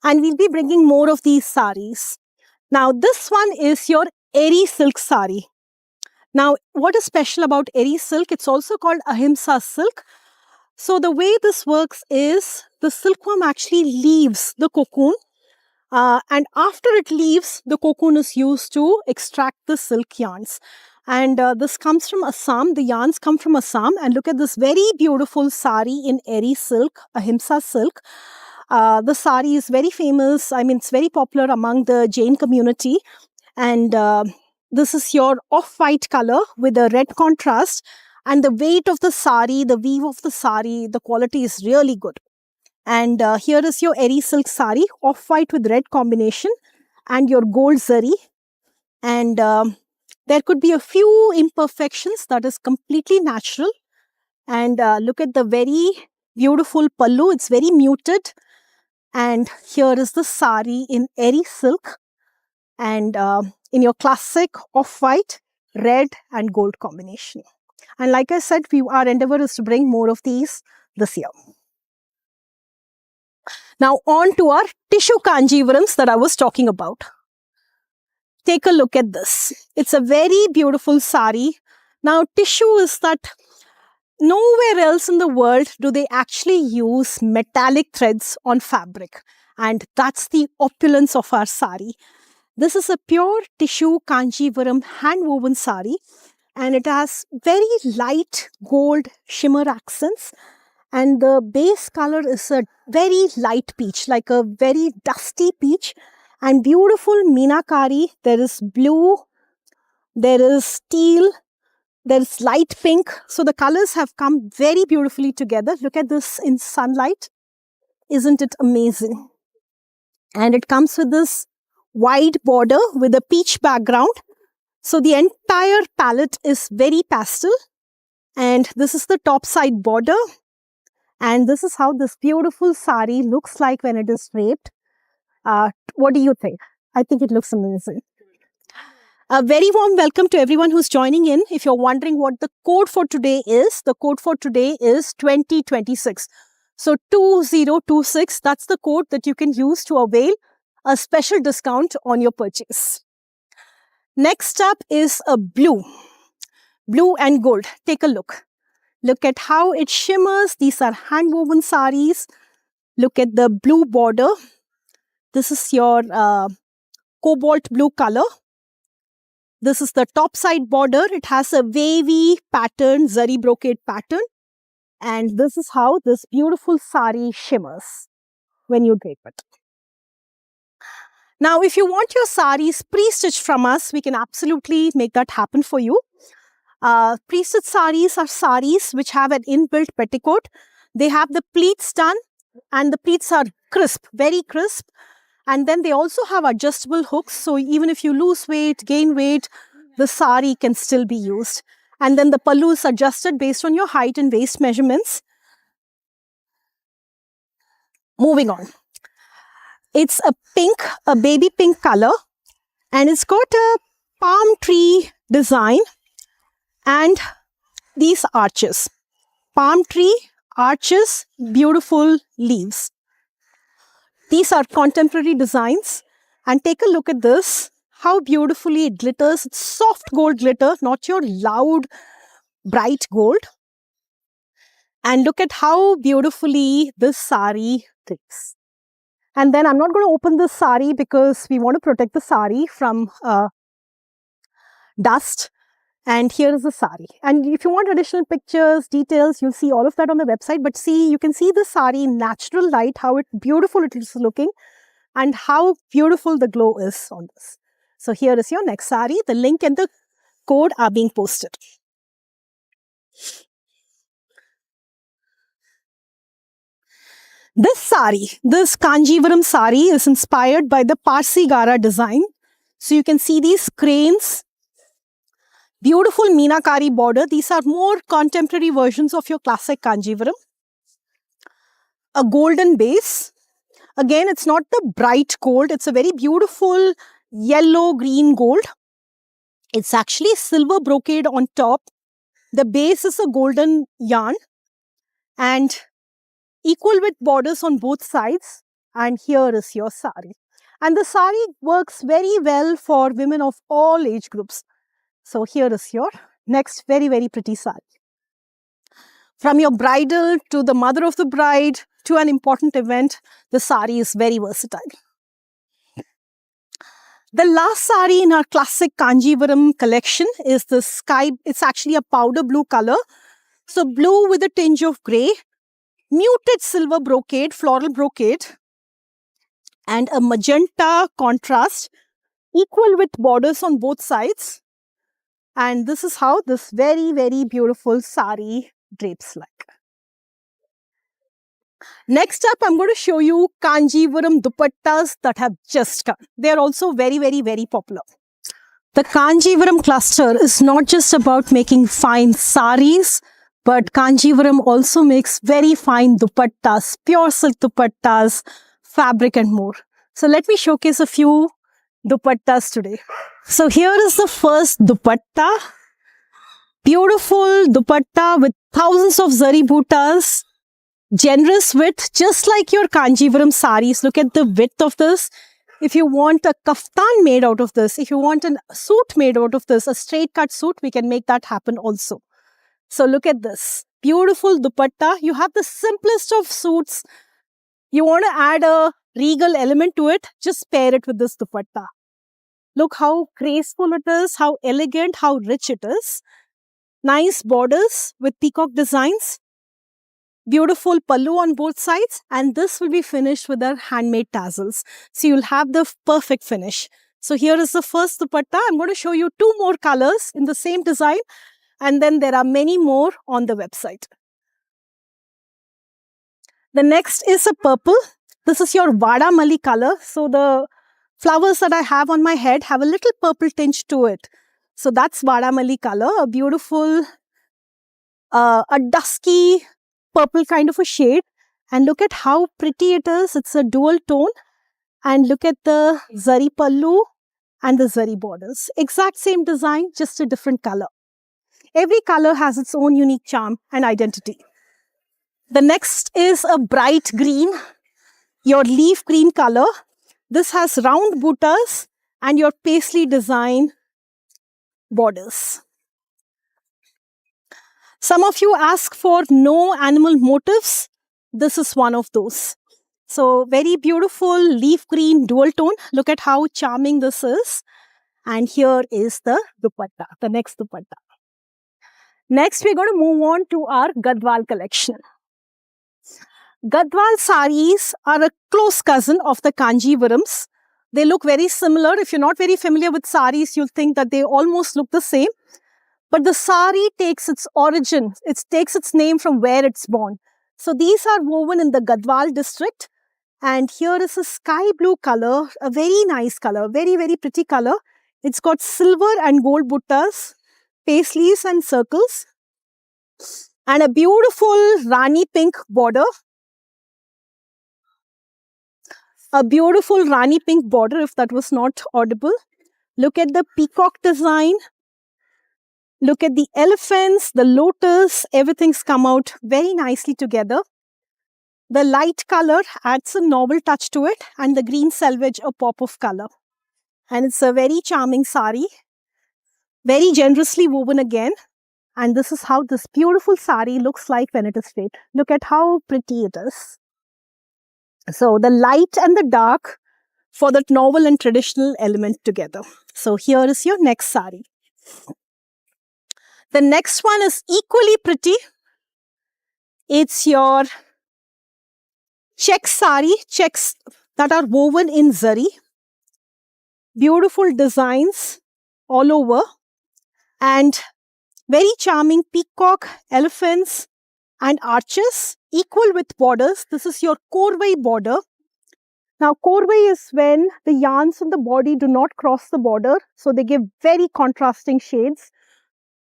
And we'll be bringing more of these saris. Now, this one is your Eri silk sari. Now, what is special about Eri silk? It's also called Ahimsa silk. So the way this works is the silkworm actually leaves the cocoon, and after it leaves, the cocoon is used to extract the silk yarns. And this comes from Assam. The yarns come from Assam. And look at this very beautiful sari in Eri silk, Ahimsa silk. The sari is very famous. I mean, it's very popular among the Jain community. And this is your off-white color with a red contrast. And the weight of the sari, the weave of the sari, the quality is really good. And here is your Eri silk sari, off-white with red combination, and your gold zari. And there could be a few imperfections that is completely natural. And look at the very beautiful pallu. It's very muted. And here is the sari in Eri silk. And in your classic off-white, red and gold combination. And like I said, our endeavor is to bring more of these this year. Now on to our tissue Kanjivarams that I was talking about. Take a look at this. It's a very beautiful sari. Now tissue is that nowhere else in the world do they actually use metallic threads on fabric. And that's the opulence of our sari. This is a pure tissue Kanjivaram hand-woven sari. And it has very light gold shimmer accents. And the base color is a very light peach, like a very dusty peach, and beautiful meenakari. There is blue, there is teal, there is light pink. So the colors have come very beautifully together. Look at this in sunlight. Isn't it amazing? And it comes with this wide border with a peach background. So the entire palette is very pastel. And this is the top side border. And this is how this beautiful sari looks like when it is draped. What do you think? I think it looks amazing. A very warm welcome to everyone who's joining in. If you're wondering what the code for today is, the code for today is 2026. So 2026, that's the code that you can use to avail a special discount on your purchase. Next up is a blue and gold. Take a look. Look at how it shimmers. These are hand-woven saris. Look at the blue border. This is your cobalt blue color. This is the top side border. It has a wavy pattern, zari brocade pattern. And this is how this beautiful sari shimmers when you drape it. Now, if you want your saris pre-stitched from us, we can absolutely make that happen for you. Pre-stitched saris are saris which have an inbuilt petticoat. They have the pleats done and the pleats are crisp, very crisp. And then they also have adjustable hooks. So even if you lose weight, gain weight, the sari can still be used. And then the pallu is adjusted based on your height and waist measurements. Moving on. It's a pink, a baby pink color. And it's got a palm tree design and these arches. Palm tree, arches, beautiful leaves. These are contemporary designs. And take a look at this. How beautifully it glitters. It's soft gold glitter, not your loud, bright gold. And look at how beautifully this sari drapes. And then I'm not going to open this sari because we want to protect the sari from dust. And here is the sari. And if you want additional pictures, details, you'll see all of that on the website. But see, you can see the sari in natural light, how beautiful it is looking and how beautiful the glow is on this. So here is your next sari. The link and the code are being posted. This sari, this Kanjivaram sari is inspired by the Parsi Gara design. So you can see these cranes, beautiful meenakari border. These are more contemporary versions of your classic Kanjivaram. A golden base. Again, it's not the bright gold. It's a very beautiful yellow-green gold. It's actually silver brocade on top. The base is a golden yarn and equal width borders on both sides. And here is your sari. And the sari works very well for women of all age groups. So here is your next very, very pretty sari. From your bridal to the mother of the bride to an important event, the sari is very versatile. The last sari in our classic Kanjivaram collection is the sky. It's actually a powder blue color. So blue with a tinge of grey, muted silver brocade, floral brocade, and a magenta contrast, equal width borders on both sides. And this is how this very, very beautiful sari drapes like. Next up, I'm going to show you Kanjivaram dupattas that have just come. They are also very, very, very popular. The Kanjivaram cluster is not just about making fine saris, but Kanjivaram also makes very fine dupattas, pure silk dupattas, fabric and more. So let me showcase a few dupattas today. So here is the first dupatta. Beautiful dupatta with thousands of zari bootas. Generous width, just like your Kanjivaram saris. Look at the width of this. If you want a kaftan made out of this, if you want a suit made out of this, a straight cut suit, we can make that happen also. So look at this. Beautiful dupatta. You have the simplest of suits. You want to add a regal element to it, just pair it with this dupatta. Look how graceful it is, how elegant, how rich it is. Nice borders with peacock designs. Beautiful pallu on both sides, and this will be finished with our handmade tassels. So you'll have the perfect finish. So here is the first dupatta. I'm going to show you 2 more colors in the same design, and then there are many more on the website. The next is a purple. This is your Vada Mali color. So the flowers that I have on my head have a little purple tinge to it. So that's Vada Mali color, a beautiful, a dusky purple kind of a shade. And look at how pretty it is. It's a dual tone. And look at the zari pallu and the zari borders. Exact same design, just a different color. Every color has its own unique charm and identity. The next is a bright green, your leaf green color. This has round buttas and your paisley design borders. Some of you ask for no animal motifs. This is one of those. So very beautiful leaf green dual tone. Look at how charming this is. And here is the dupatta, the next dupatta. Next, we're going to move on to our Gadwal collection. Gadwal saris are a close cousin of the Kanjivarams. They look very similar. If you're not very familiar with saris, you'll think that they almost look the same. But the sari takes its origin, it takes its name from where it's born. So these are woven in the Gadwal district. And here is a sky blue color, a very nice color, very, very pretty color. It's got silver and gold buttas, paisleys and circles, and a beautiful Rani pink border. A beautiful Rani pink border, if that was not audible. Look at the peacock design. Look at the elephants, the lotus, everything's come out very nicely together. The light color adds a novel touch to it, and the green selvage a pop of color. And it's a very charming sari, very generously woven again. And this is how this beautiful sari looks like when it is straight. Look at how pretty it is. So the light and the dark for that novel and traditional element together. So here is your next sari. The next one is equally pretty. It's your check sari, checks that are woven in zari. Beautiful designs all over. And very charming peacock, elephants and arches, equal with borders. This is your korvai border. Now, korvai is when the yarns in the body do not cross the border. So they give very contrasting shades.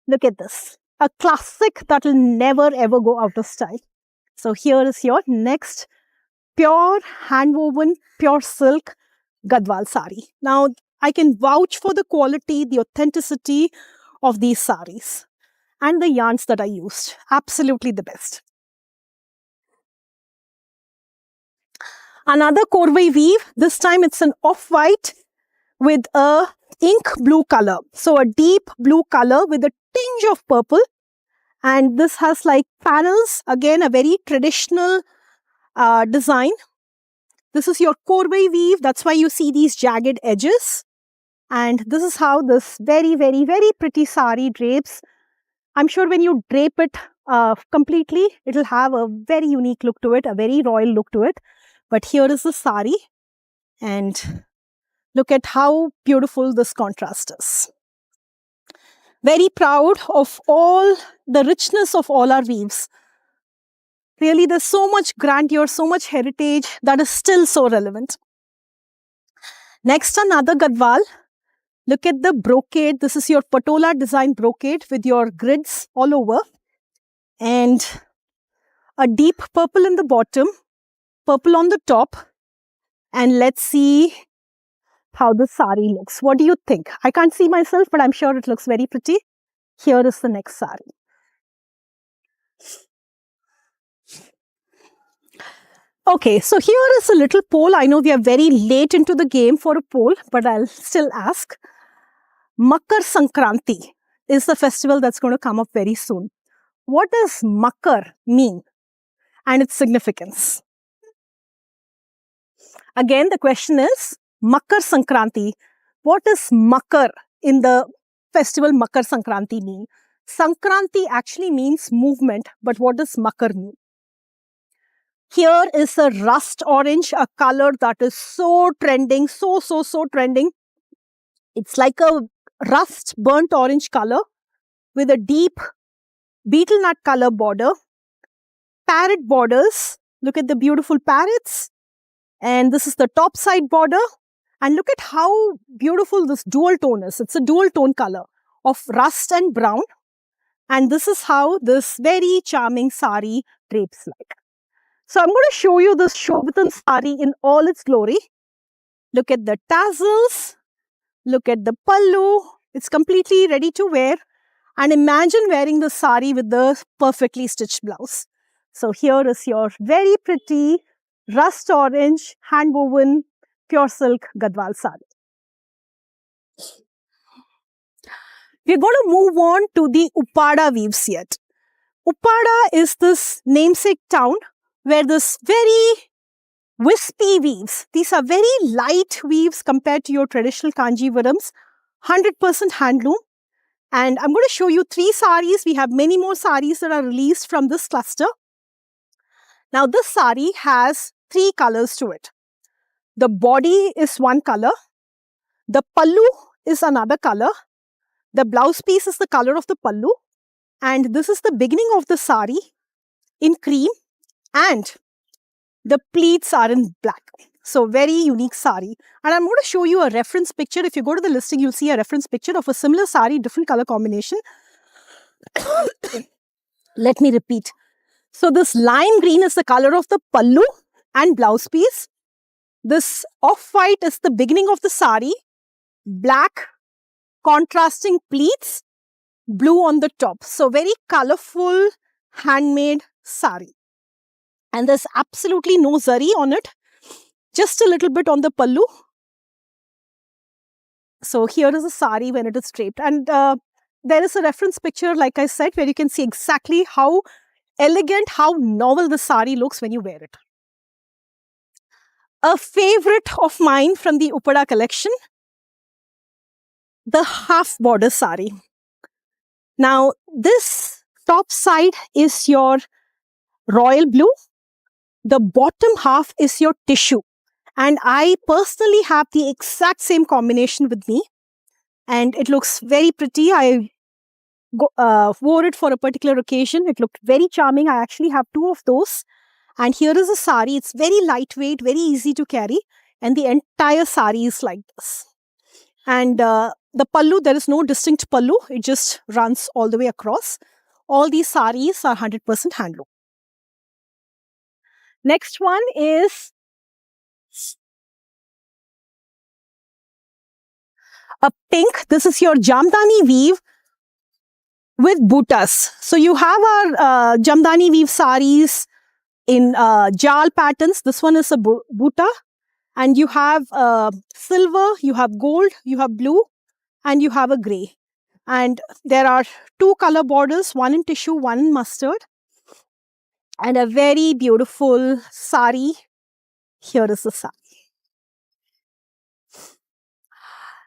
Look at this. A classic that will never ever go out of style. So here is your next pure hand-woven, pure silk Gadwal sari. Now, I can vouch for the quality, the authenticity of these saris and the yarns that I used. Absolutely the best. Another korvai weave. This time it's an off-white with a ink blue color. So a deep blue color with a tinge of purple. And this has like panels. Again, a very traditional design. This is your korvai weave. That's why you see these jagged edges. And this is how this very, very, very pretty sari drapes. I'm sure when you drape it completely, it will have a very unique look to it, a very royal look to it. But here is the sari. And look at how beautiful this contrast is. Very proud of all the richness of all our weaves. Really, there's so much grandeur, so much heritage that is still so relevant. Next, another Gadwal. Look at the brocade. This is your patola design brocade with your grids all over. And a deep purple in the bottom, purple on the top. And let's see how the sari looks. What do you think? I can't see myself, but I'm sure it looks very pretty. Here is the next sari. Okay, so here is a little poll. I know we are very late into the game for a poll, but I'll still ask. Makar Sankranti is the festival that's going to come up very soon. What does Makar mean and its significance? Again, the question is Makar Sankranti. What does Makar in the festival Makar Sankranti mean? Sankranti actually means movement, but what does Makar mean? Here is a rust orange, a color that is so trending, so trending. It's like a rust burnt orange color with a deep beetle nut color border. Parrot borders. Look at the beautiful parrots. And this is the top side border. And look at how beautiful this dual tone is. It's a dual tone color of rust and brown. And this is how this very charming sari drapes like. So I'm going to show you this Shobitam sari in all its glory. Look at the tassels. Look at the pallu. It's completely ready to wear. And imagine wearing the sari with the perfectly stitched blouse. So here is your very pretty rust orange hand woven pure silk Gadwal sari. We're going to move on to the Upada weaves yet. Upada is this namesake town where this very wispy weaves. These are very light weaves compared to your traditional Kanjivarams, 100% handloom. And I'm going to show you 3 saris. We have many more saris that are released from this cluster. Now this sari has 3 colors to it. The body is one color. The pallu is another color. The blouse piece is the color of the pallu. And this is the beginning of the sari in cream. And the pleats are in black. So very unique sari. And I'm going to show you a reference picture. If you go to the listing, you'll see a reference picture of a similar sari, different color combination. Let me repeat. So this lime green is the color of the pallu and blouse piece. This off-white is the beginning of the sari. Black contrasting pleats. Blue on the top. So very colorful handmade sari. And there's absolutely no zari on it. Just a little bit on the pallu. So here is a sari when it is draped. And there is a reference picture, like I said, where you can see exactly how elegant, how novel the sari looks when you wear it. A favorite of mine from the Upada collection, the half border sari. Now, this top side is your royal blue. The bottom half is your tissue. And I personally have the exact same combination with me. And it looks very pretty. I wore it for a particular occasion. It looked very charming. I actually have 2 of those. And here is a sari. It's very lightweight, very easy to carry. And the entire sari is like this. And the pallu, there is no distinct pallu. It just runs all the way across. All these saris are 100% handloom. Next one is a pink. This is your Jamdani weave with buttas. So you have our Jamdani weave saris in jal patterns. This one is a butta. And you have silver, you have gold, you have blue, and you have a grey. And there are 2 color borders, one in tissue, one in mustard. And a very beautiful sari. Here is the sari.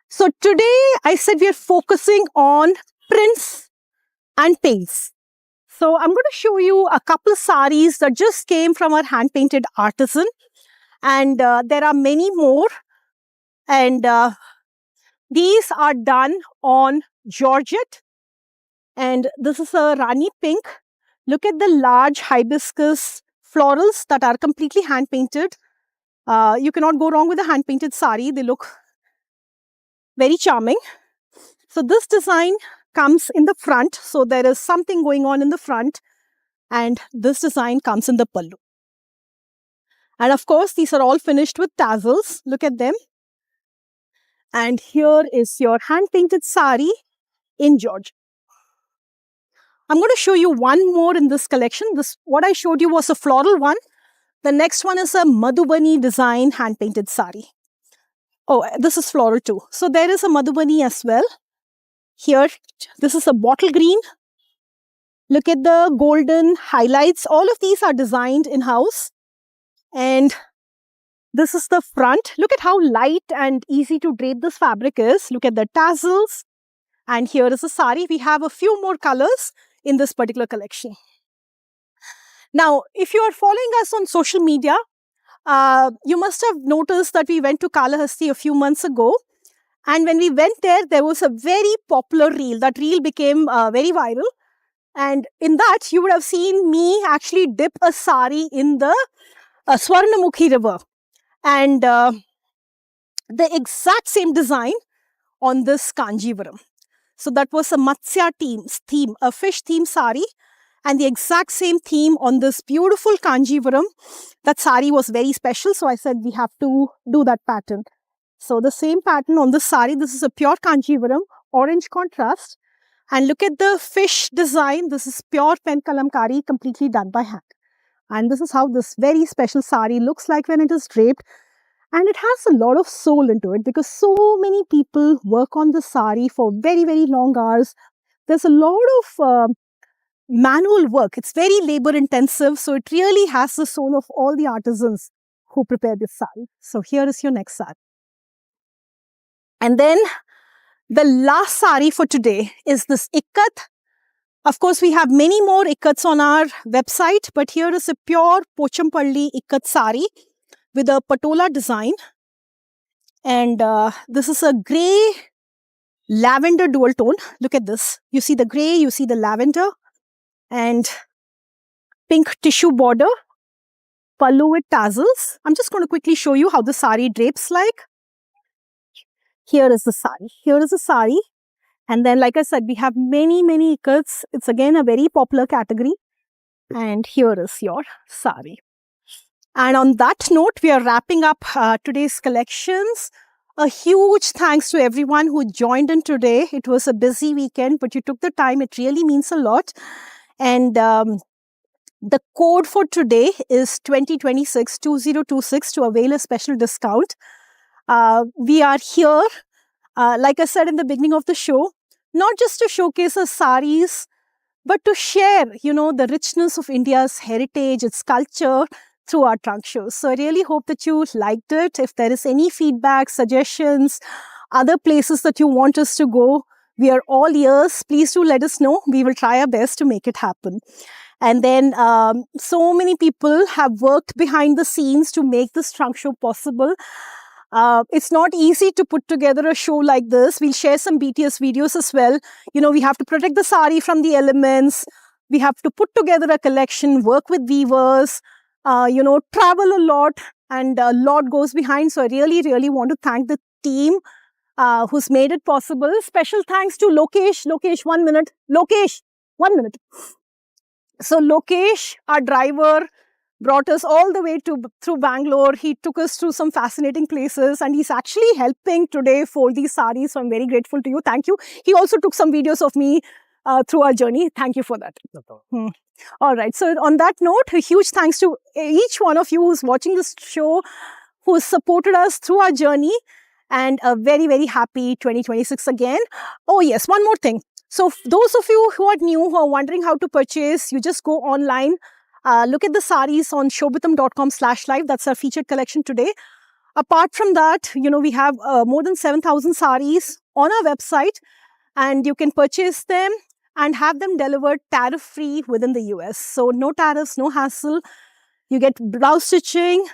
So today, I said we are focusing on prints and pinks. So I'm going to show you a couple saris that just came from our hand-painted artisan. And there are many more. And these are done on georgette. And this is a Rani pink. Look at the large hibiscus florals that are completely hand-painted. You cannot go wrong with a hand-painted sari. They look very charming. So this design comes in the front. So there is something going on in the front. And this design comes in the pallu. And of course, these are all finished with tassels. Look at them. And here is your hand-painted sari in georgette. I'm going to show you one more in this collection. What I showed you was a floral one. The next one is a Madhubani design hand-painted sari. Oh, this is floral too. So there is a Madhubani as well. Here, this is a bottle green. Look at the golden highlights. All of these are designed in-house. And this is the front. Look at how light and easy to drape this fabric is. Look at the tassels. And here is a sari. We have a few more colors in this particular collection. Now, if you are following us on social media, you must have noticed that we went to Kalahasti a few months ago. And when we went there, there was a very popular reel. That reel became very viral. And in that, you would have seen me actually dip a sari in the Swarnamukhi river. And the exact same design on this Kanjivaram. So that was a Matsya theme, a fish theme sari. And the exact same theme on this beautiful Kanjivaram. That sari was very special. So I said, we have to do that pattern. So the same pattern on this sari. This is a pure Kanjivaram, orange contrast. And look at the fish design. This is pure pen kalamkari, completely done by hand. And this is how this very special sari looks like when it is draped. And it has a lot of soul into it because so many people work on the sari for very, very long hours. There's a lot of manual work. It's very labor intensive. So it really has the soul of all the artisans who prepare this sari. So here is your next sari. And then the last sari for today is this ikkat. Of course, we have many more ikkats on our website, but here is a pure Pochampalli ikkat sari with a patola design. And this is a grey lavender dual tone. Look at this. You see the grey, you see the lavender and pink tissue border, pallu with tassels. I'm just going to quickly show you how the sari drapes like. Here is the sari. Here is the sari. And then, like I said, we have many, many ikkats. It's again a very popular category. And here is your sari. And on that note, we are wrapping up today's collections. A huge thanks to everyone who joined in today. It was a busy weekend, but you took the time. It really means a lot. And the code for today is 2026 to avail a special discount. We are here, like I said in the beginning of the show, not just to showcase our saris, but to share, the richness of India's heritage, its culture through our trunk shows. So I really hope that you liked it. If there is any feedback, suggestions, other places that you want us to go, we are all ears. Please do let us know. We will try our best to make it happen. And then so many people have worked behind the scenes to make this trunk show possible. It's not easy to put together a show like this. We'll share some BTS videos as well. We have to protect the sari from the elements. We have to put together a collection, work with weavers, travel a lot, and a lot goes behind. So I really, really want to thank the team who's made it possible. Special thanks to Lokesh. Lokesh, 1 minute. Lokesh, 1 minute. So Lokesh, our driver, brought us all the way through Bangalore. He took us through some fascinating places and he's actually helping today fold these saris. So I'm very grateful to you. Thank you. He also took some videos of me through our journey. Thank you for that. All right. So on that note, a huge thanks to each one of you who's watching this show, who's supported us through our journey, and a very, very happy 2026 again. Oh yes, one more thing. So those of you who are new, who are wondering how to purchase, you just go online. Look at the saris on shobitam.com/live. That's our featured collection today. Apart from that, we have more than 7,000 saris on our website, and you can purchase them and have them delivered tariff-free within the US. So no tariffs, no hassle. You get blouse stitching,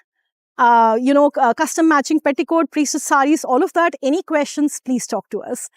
custom matching petticoat, priestess saris, all of that. Any questions, please talk to us.